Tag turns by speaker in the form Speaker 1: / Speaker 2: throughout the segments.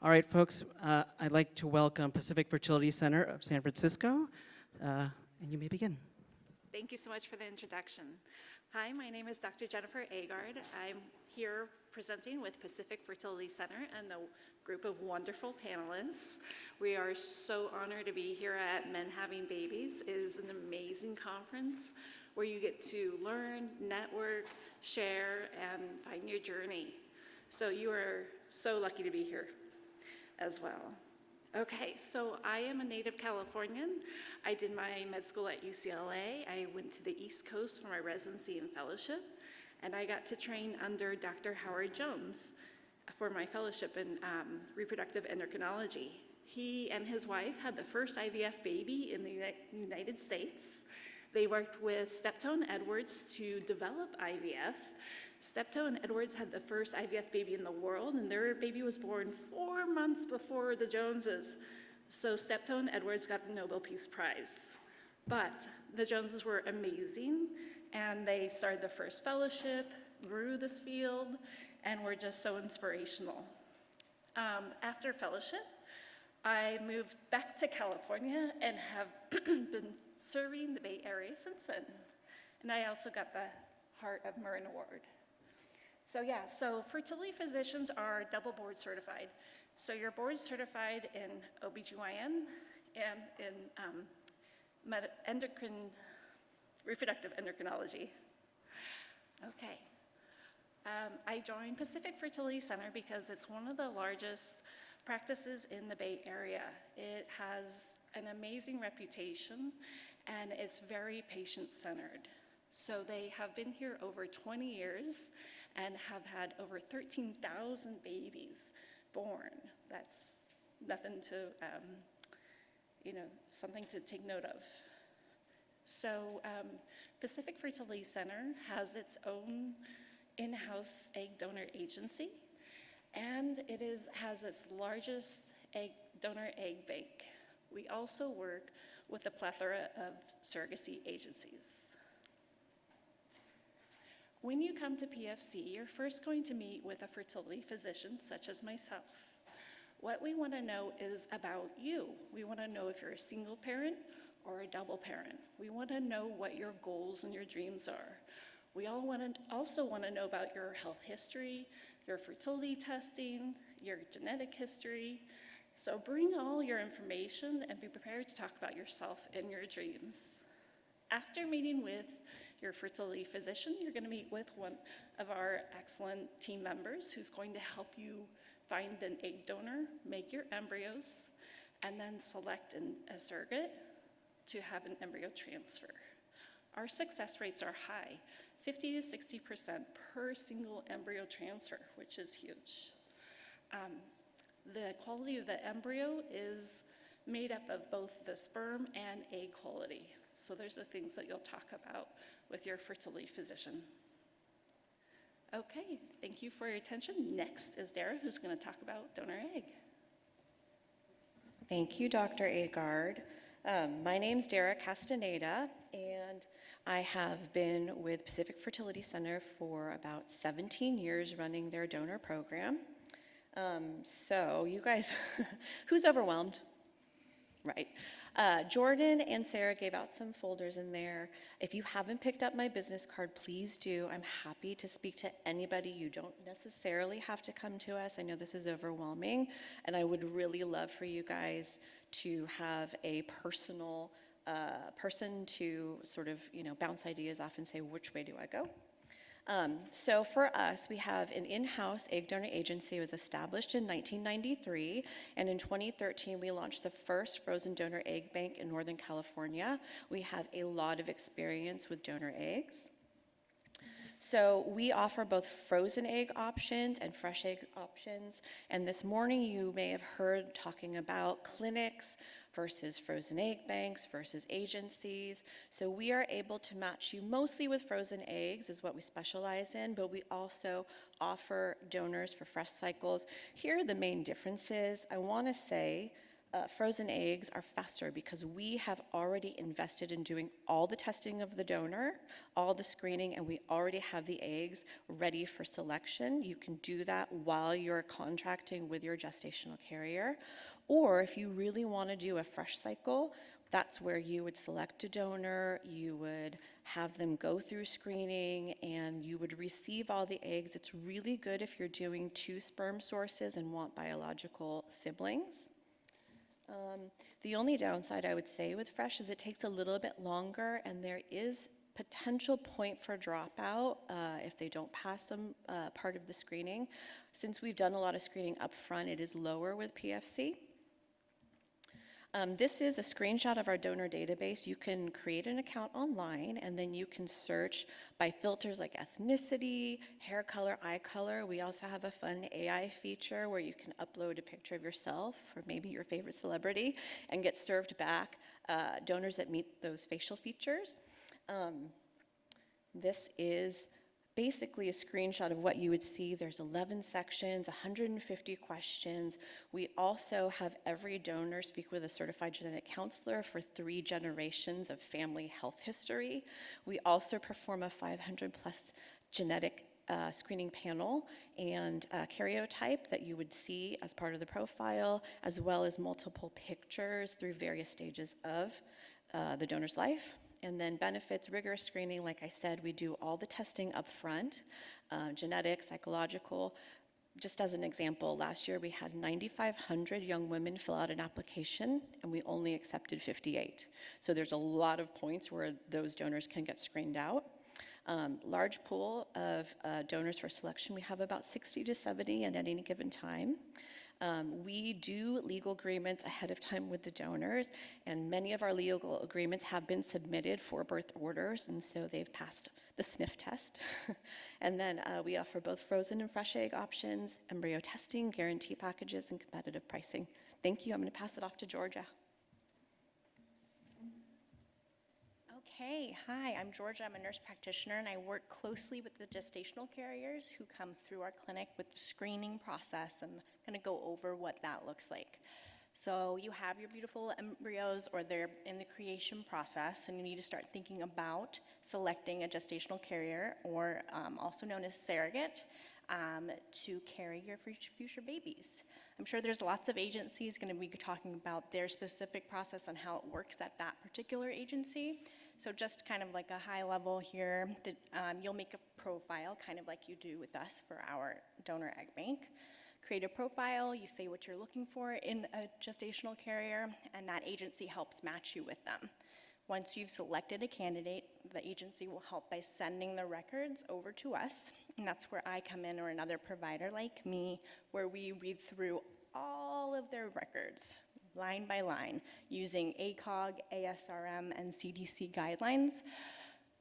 Speaker 1: All right, folks, I'd like to welcome Pacific Fertility Center of San Francisco, and you may begin.
Speaker 2: Thank you so much for the introduction. Hi, my name is Dr. Jennifer Agard. I'm here presenting with Pacific Fertility Center and a group of wonderful panelists. We are so honored to be here at Men Having Babies. It is an amazing conference where you get to learn, network, share, and find your journey. So you are so lucky to be here as well. Okay, so I am a native Californian. I did my med school at UCLA. I went to the East Coast for my residency and fellowship, and I got to train under Dr. Howard Jones for my fellowship in reproductive endocrinology. He and his wife had the first IVF baby in the United States. They worked with Steptoe and Edwards to develop IVF. Steptoe and Edwards had the first IVF baby in the world, and their baby was born 4 months before the Joneses. So Steptoe and Edwards got the Nobel Peace Prize. But the Joneses were amazing, and they started the first fellowship, grew this field, and were just so inspirational. After fellowship, I moved back to California and have been serving the Bay Area since then. And I also got the Heart of Marin Award. So fertility physicians are double board certified. So you're board certified in OBGYN and in reproductive endocrinology. Okay. I joined Pacific Fertility Center because it's one of the largest practices in the Bay Area. It has an amazing reputation, and it's very patient-centered. So they have been here over 20 years and have had over 13,000 babies born. That's nothing to, something to take note of. So Pacific Fertility Center has its own in-house egg donor agency, and it has its largest donor egg bank. We also work with a plethora of surrogacy agencies. When you come to PFC, you're first going to meet with a fertility physician, such as myself. What we want to know is about you. We want to know if you're a single parent or a double parent. We want to know what your goals and your dreams are. We also want to know about your health history, your fertility testing, your genetic history. So bring all your information and be prepared to talk about yourself and your dreams. After meeting with your fertility physician, you're going to meet with one of our excellent team members who's going to help you find an egg donor, make your embryos, and then select a surrogate to have an embryo transfer. Our success rates are high, 50 to 60% per single embryo transfer, which is huge. The quality of the embryo is made up of both the sperm and egg quality. So there's the things that you'll talk about with your fertility physician. Okay, thank you for your attention. Next is Dara, who's going to talk about donor egg.
Speaker 3: Thank you, Dr. Agard. My name's Dara Castaneda, and I have been with Pacific Fertility Center for about 17 years running their donor program. So you guys, who's overwhelmed? Right. Jordan and Sarah gave out some folders in there. If you haven't picked up my business card, please do. I'm happy to speak to anybody. You don't necessarily have to come to us. I know this is overwhelming, and I would really love for you guys to have a personal person to sort of, bounce ideas off and say, which way do I go? So for us, we have an in-house egg donor agency. It was established in 1993, and in 2013, we launched the first frozen donor egg bank in Northern California. We have a lot of experience with donor eggs. So we offer both frozen egg options and fresh egg options, and this morning you may have heard talking about clinics versus frozen egg banks versus agencies. So we are able to match you mostly with frozen eggs is what we specialize in, but we also offer donors for fresh cycles. Here are the main differences. I want to say frozen eggs are faster because we have already invested in doing all the testing of the donor, all the screening, and we already have the eggs ready for selection. You can do that while you're contracting with your gestational carrier. Or if you really want to do a fresh cycle, that's where you would select a donor, you would have them go through screening, and you would receive all the eggs. It's really good if you're doing 2 sperm sources and want biological siblings. The only downside I would say with fresh is it takes a little bit longer, and there is potential point for dropout if they don't pass some part of the screening. Since we've done a lot of screening up front, it is lower with PFC. This is a screenshot of our donor database. You can create an account online, and then you can search by filters like ethnicity, hair color, eye color. We also have a fun AI feature where you can upload a picture of yourself or maybe your favorite celebrity and get served back donors that meet those facial features. This is basically a screenshot of what you would see. There's 11 sections, 150 questions. We also have every donor speak with a certified genetic counselor for 3 generations of family health history. We also perform a 500 plus genetic screening panel and karyotype that you would see as part of the profile, as well as multiple pictures through various stages of the donor's life. And then benefits, rigorous screening, like I said, we do all the testing up front, genetic, psychological. Just as an example, last year we had 9,500 young women fill out an application, and we only accepted 58. So there's a lot of points where those donors can get screened out. Large pool of donors for selection. We have about 60 to 70 at any given time. We do legal agreements ahead of time with the donors, and many of our legal agreements have been submitted for birth orders, and so they've passed the sniff test. And then we offer both frozen and fresh egg options, embryo testing, guarantee packages, and competitive pricing. Thank you. I'm going to pass it off to Georgia.
Speaker 4: Okay, hi, I'm Georgia. I'm a nurse practitioner, and I work closely with the gestational carriers who come through our clinic with the screening process, and I'm going to go over what that looks like. So you have your beautiful embryos, or they're in the creation process, and you need to start thinking about selecting a gestational carrier, or also known as surrogate, to carry your future babies. I'm sure there's lots of agencies going to be talking about their specific process and how it works at that particular agency. So just kind of like a high level here, you'll make a profile, kind of like you do with us for our donor egg bank. Create a profile, you say what you're looking for in a gestational carrier, and that agency helps match you with them. Once you've selected a candidate, the agency will help by sending the records over to us, and that's where I come in, or another provider like me, where we read through all of their records, line by line, using ACOG, ASRM, and CDC guidelines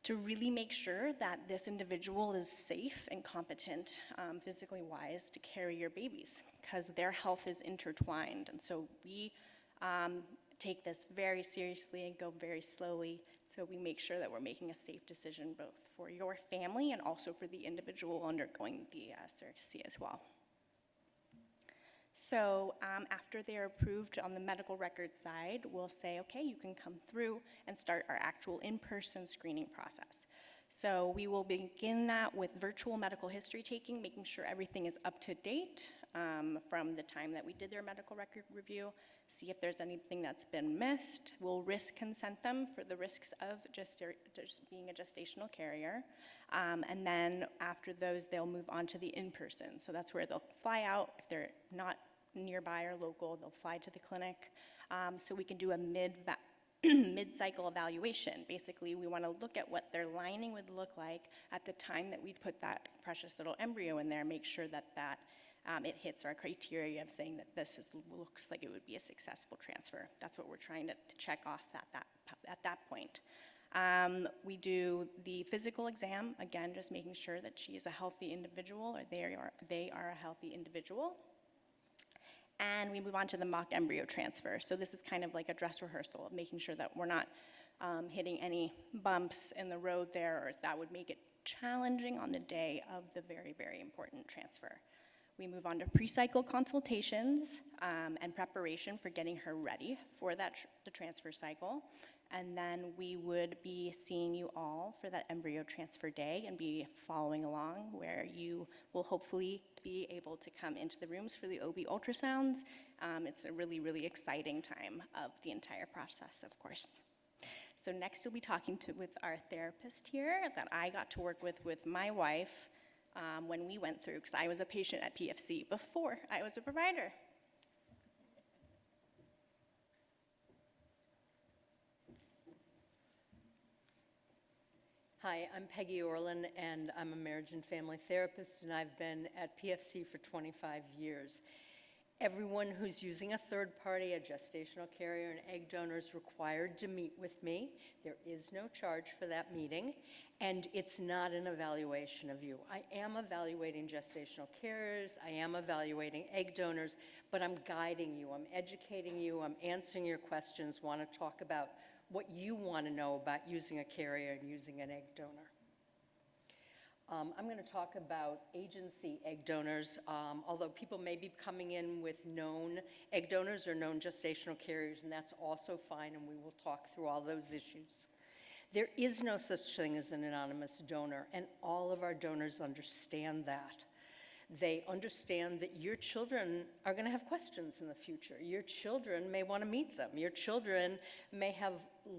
Speaker 4: to really make sure that this individual is safe and competent, physically wise, to carry your babies, because their health is intertwined. And so we take this very seriously and go very slowly, so we make sure that we're making a safe decision both for your family and also for the individual undergoing the surrogacy as well. So after they're approved on the medical record side, we'll say, okay, you can come through and start our actual in-person screening process. So we will begin that with virtual medical history taking, making sure everything is up to date from the time that we did their medical record review, see if there's anything that's been missed. We'll risk consent them for the risks of just being a gestational carrier. And then after those, they'll move on to the in-person. So that's where they'll fly out. If they're not nearby or local, they'll fly to the clinic. So we can do a mid-cycle evaluation. Basically, we want to look at what their lining would look like at the time that we put that precious little embryo in there, make sure that it hits our criteria of saying that this looks like it would be a successful transfer. That's what we're trying to check off at that point. We do the physical exam, again, just making sure that she is a healthy individual, or they are a healthy individual. And we move on to the mock embryo transfer. So this is kind of like a dress rehearsal of making sure that we're not hitting any bumps in the road there, or that would make it challenging on the day of the very, very important transfer. We move on to pre-cycle consultations and preparation for getting her ready for the transfer cycle. And then we would be seeing you all for that embryo transfer day and be following along, where you will hopefully be able to come into the rooms for the OB ultrasounds. It's a really, really exciting time of the entire process, of course. So next you'll be talking with our therapist here that I got to work with my wife when we went through, because I was a patient at PFC before I was a provider.
Speaker 5: Hi, I'm Peggy Orlin, and I'm a marriage and family therapist, and I've been at PFC for 25 years. Everyone who's using a third party, a gestational carrier, and egg donor is required to meet with me. There is no charge for that meeting, and it's not an evaluation of you. I am evaluating gestational carriers, I am evaluating egg donors, but I'm guiding you, I'm educating you, I'm answering your questions, want to talk about what you want to know about using a carrier and using an egg donor. I'm going to talk about agency egg donors, although people may be coming in with known egg donors or known gestational carriers, and that's also fine, and we will talk through all those issues. There is no such thing as an anonymous donor, and all of our donors understand that. They understand that your children are going to have questions in the future. Your children may want to meet them. Your children may have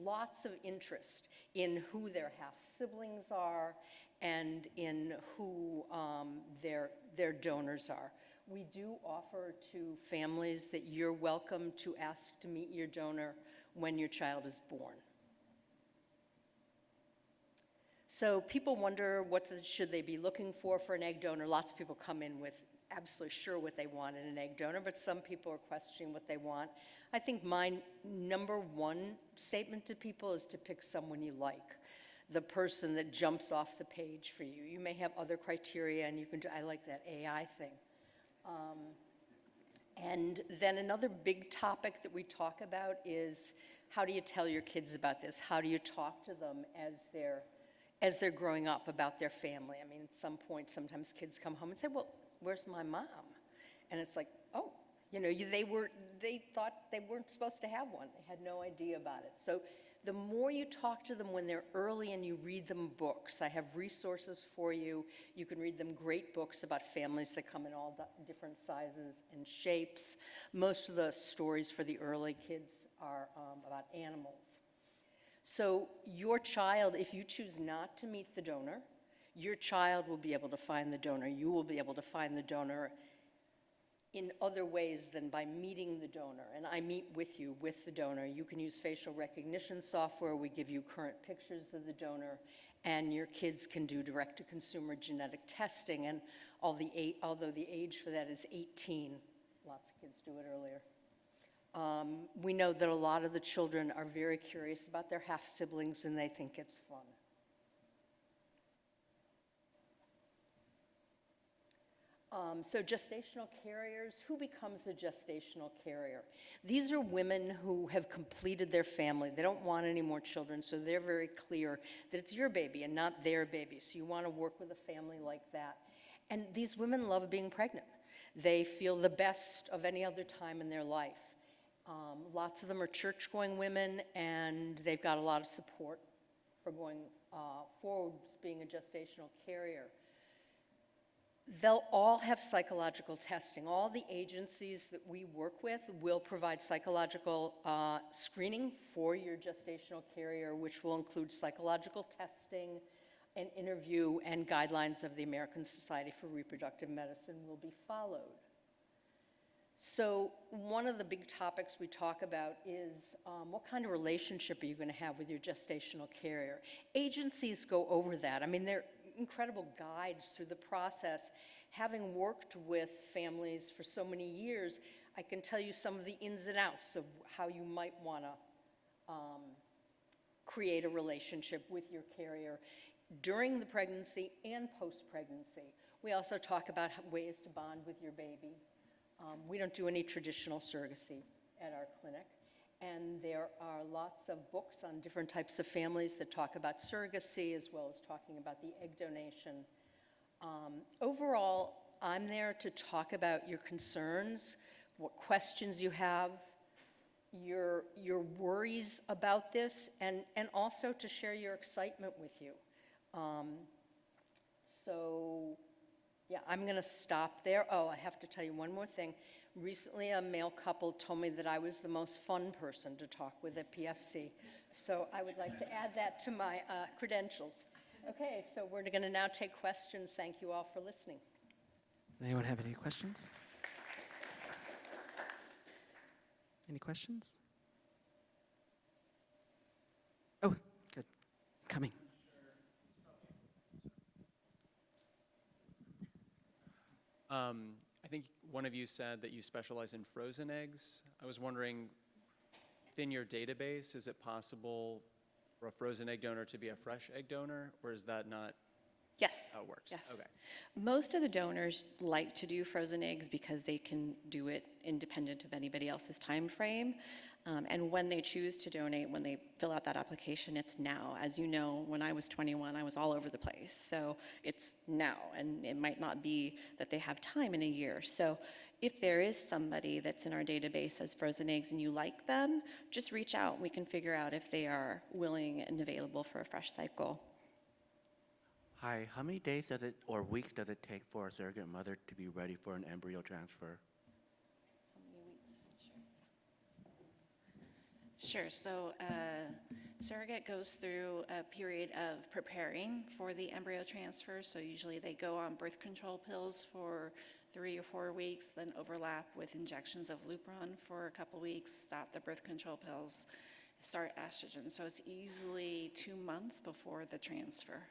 Speaker 5: lots of interest in who their half-siblings are and in who their donors are. We do offer to families that you're welcome to ask to meet your donor when your child is born. So people wonder what should they be looking for an egg donor. Lots of people come in with absolutely sure what they want in an egg donor, but some people are questioning what they want. I think my number one statement to people is to pick someone you like, the person that jumps off the page for you. You may have other criteria, and you can do, I like that AI thing. And then another big topic that we talk about is, how do you tell your kids about this? How do you talk to them as they're growing up about their family? I mean, at some point, sometimes kids come home and say, well, where's my mom? And it's like, oh, you know, they thought they weren't supposed to have one. They had no idea about it. So the more you talk to them when they're early and you read them books, I have resources for you. You can read them great books about families that come in all different sizes and shapes. Most of the stories for the early kids are about animals. So your child, if you choose not to meet the donor, your child will be able to find the donor. You will be able to find the donor in other ways than by meeting the donor. And I meet with you, with the donor. You can use facial recognition software. We give you current pictures of the donor. And your kids can do direct-to-consumer genetic testing. And although the age for that is 18, lots of kids do it earlier. We know that a lot of the children are very curious about their half-siblings, and they think it's fun. So gestational carriers, who becomes a gestational carrier? These are women who have completed their family. They don't want any more children, so they're very clear that it's your baby and not their baby. So you want to work with a family like that. And these women love being pregnant. They feel the best of any other time in their life. Lots of them are church-going women, and they've got a lot of support for going forward as being a gestational carrier. They'll all have psychological testing. All the agencies that we work with will provide psychological screening for your gestational carrier, which will include psychological testing, an interview, and guidelines of the American Society for Reproductive Medicine will be followed. So one of the big topics we talk about is what kind of relationship are you going to have with your gestational carrier? Agencies go over that. I mean, they're incredible guides through the process. Having worked with families for so many years, I can tell you some of the ins and outs of how you might want to create a relationship with your carrier during the pregnancy and post-pregnancy. We also talk about ways to bond with your baby. We don't do any traditional surrogacy at our clinic, and there are lots of books on different types of families that talk about surrogacy as well as talking about the egg donation. Overall, I'm there to talk about your concerns, what questions you have, your worries about this, and also to share your excitement with you. So, yeah, I'm going to stop there. Oh, I have to tell you one more thing. Recently, a male couple told me that I was the most fun person to talk with at PFC. So I would like to add that to my credentials. Okay, so we're going to now take questions. Thank you all for listening.
Speaker 1: Does anyone have any questions? Any questions? Oh, good. Coming.
Speaker 6: I think one of you said that you specialize in frozen eggs. I was wondering, within your database, is it possible for a frozen egg donor to be a fresh egg donor, or is that not
Speaker 3: Yes.
Speaker 6: how it works?
Speaker 3: Yes.
Speaker 6: Okay.
Speaker 3: Most of the donors like to do frozen eggs because they can do it independent of anybody else's time frame. And when they choose to donate, when they fill out that application, it's now. As you know, when I was 21, I was all over the place. So it's now, and it might not be that they have time in a year. So if there is somebody that's in our database as frozen eggs and you like them, just reach out. We can figure out if they are willing and available for a fresh cycle.
Speaker 7: Hi, how many days does it, or weeks does it take for a surrogate mother to be ready for an embryo transfer?
Speaker 2: Sure, so surrogate goes through a period of preparing for the embryo transfer. So usually they go on birth control pills for 3 or 4 weeks, then overlap with injections of Lupron for a couple weeks, stop the birth control pills, start estrogen. So it's easily 2 months before the transfer.